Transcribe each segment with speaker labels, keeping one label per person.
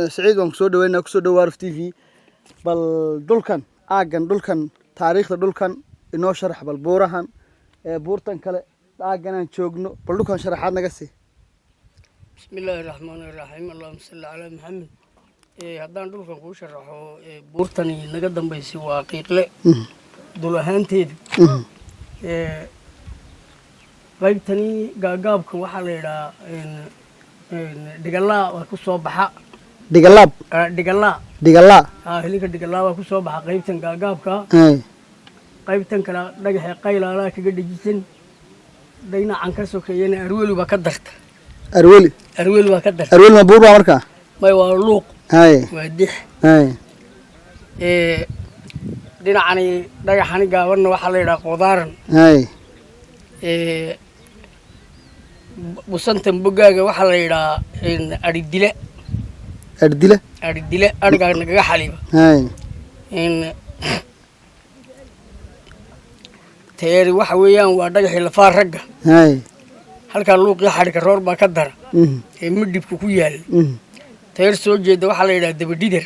Speaker 1: سعيد وانكسود وين كسود وارف تي في بالدولكن دولكن تاريخ دولكن إنه شرح بالبورهان بورتن كله أجن شوقنا بالدولكن شرحات نجسي
Speaker 2: بسم الله الرحمن الرحيم اللهم صل على محمد هذا دولكن كوش شرحه بورتني نقدم بيسي واقيقله دولهان تيد qaybtani gaagaabka waxa la yiraahdaa digala waa ku soo baxa digala hilka digala waa ku soo baxa qaybtan gaagaabka qaybtan kala dhagaxa qaylaala kaga dhijisan dhinacan ka sokeeyana arweli ba ka darta arweli waa ka darta
Speaker 1: arweli ma buuba marka
Speaker 2: may waa luuq waa dix dhinacani dhagaxani gaaban waxa la yiraahdaa qodaaran busantan bogaaga waxa la yiraahdaa aridile ariga naga xaliba teeri waxa weeyaan waa dhagaxii lafaar ragga halka luuqii xariga roor ba ka dara midibku ku yaal teer soo jeeda waxa la yiraahdaa dabadidar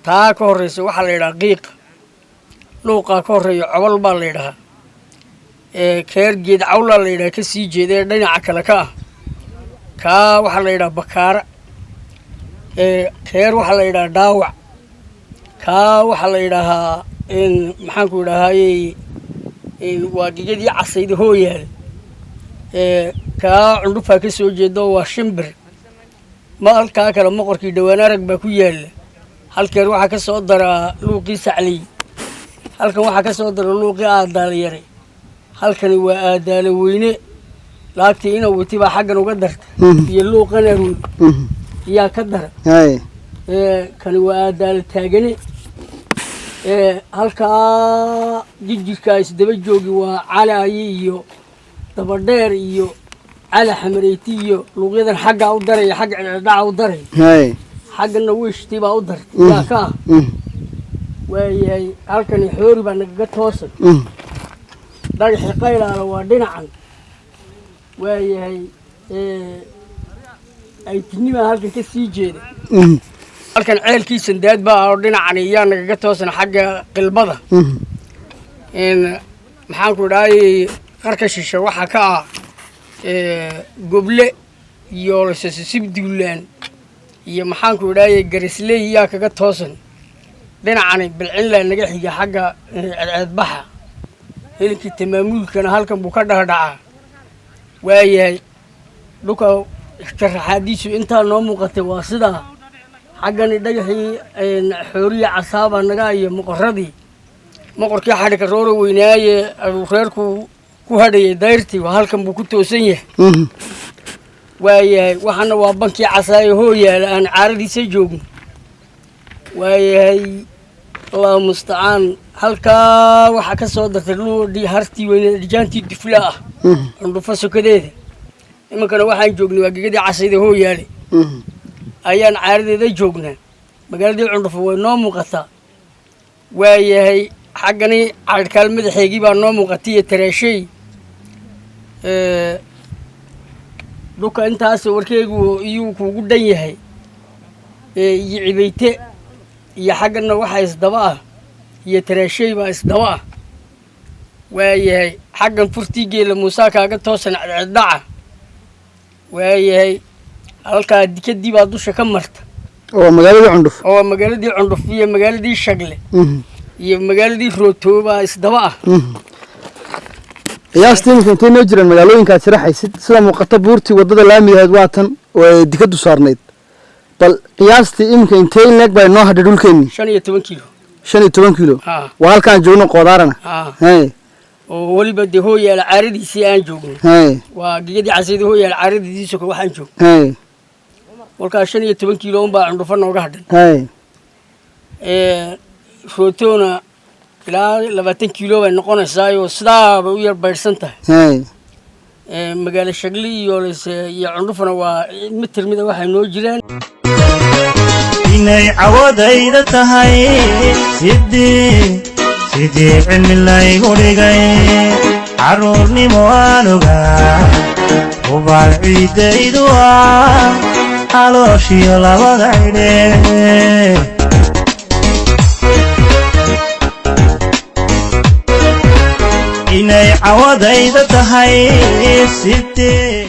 Speaker 2: taa ka horeysa waxa la yiraahdaa qiiq luuqa ka horeeyo cobol baa la yiraahdaa keer geed cawla la yiraahdaa ka sii jeeday dhinaca kale ka waxa la yiraahdaa bakaara keer waxa la yiraahdaa daawac waxa la yiraahdaa maxaan ku yiraahdaa waa gigadii casayda hooyaal cundufa ka soo jeedo waa shimbir ma halka kale maqorkii dhawaan arag baa ku yaal halkeer waxa ka soo dara luuqii saclay halkan waxa ka soo dara luuqii aadaal yare halkani waa aadaale weyne laagtii ina watiba xaggan uga darta iyo luuqan aruun yaa ka dara kani waa aadaale taagane halkaa jijirka isdaba joogi waa cali ayi iyo dabadheer iyo cali xamareyti iyo luuqyadan xagga u daray xagga dhaca u daray xaggana wiishtii baa u dartay yaa ka waayahay halkani xoori baa nagaga toosan dhagaxii qaylaala waa dhinacan waayahay ay tinima halkan ka sii jeeda halkan ceelkii sandaad baa oo dhinacan iyaa nagaga toosan xagga qilbada maxaan ku dhahay qarka shisha waxa ka goble iyo sibduulaan iyo maxaan ku dhahay garisley yaa kaga toosan dhinacan bilcin la naga xiga xagga ceedbaxa hilkii tamaamulkana halkan buu ka dhaadhacaa waayahay dhulka sharaxaadiisu intaa noo muuqatay waa sidaa xaggani dhagaxii xooriya casaaba naga iyo maqorkii xadhika rooro weynaaye reerku ku hadhayay dayrtii halkan buu ku toosan yahay waayahay waxaana waa bankii casaaye hooyaala aan caaradiisa joogno waayahay الله مستعان هلكا waxa ka soo dartay luudii hartii weyn dijaantii diflaa andu faso kadeeda imankana waxaan joognay waa gigadii casayda hooyaale ayaan caaradeeda joognaa magaaladii cundufo way noo muuqataa waayahay xaggani caadkaal madaxeygii baa noo muuqatay tareeshay dhulka intaas warkeygu iyuu kuugu dhan yahay iyo cibayte iyo xaggana waxa isdaba iyo tareeshay baa isdaba waayahay xaggan furtigeela Muuse kaaga toosan caddaca waayahay halka dikadii baa dusha ka marta
Speaker 1: oo magaaladii cunduf iyo magaaladii shagle iyo magaaladii rootooba isdaba qiyaastii intee noo jiraan magaalooyinka sharaxaysid sida muuqata buurtii wadada laamiyeed waatan oo dikadu saarneed bal qiyaastii intee leeg bay noo hadhay dhulkeeni 15 kilo waa halkaan joogno qodaarana oo waliba de hooyaal caaradiisii aan joogno waa gigadii casayda hooyaal caaradiisii soo waxaan joogno walka 15 kilo baa cundufo nooga hadhay rootona ilaa 20 kilo bay noqonaysaa oo sidaa u yar bayrsan tahay magaalo shagli iyo cundufana waa mitir mid waxay noo jiraan
Speaker 3: inay cawadayda tahay sidii cilmi laygu dhigay caruurnimo aan ogaa hubaal ciidaydu calooshiyo labada cidhe inay cawadayda tahay sitee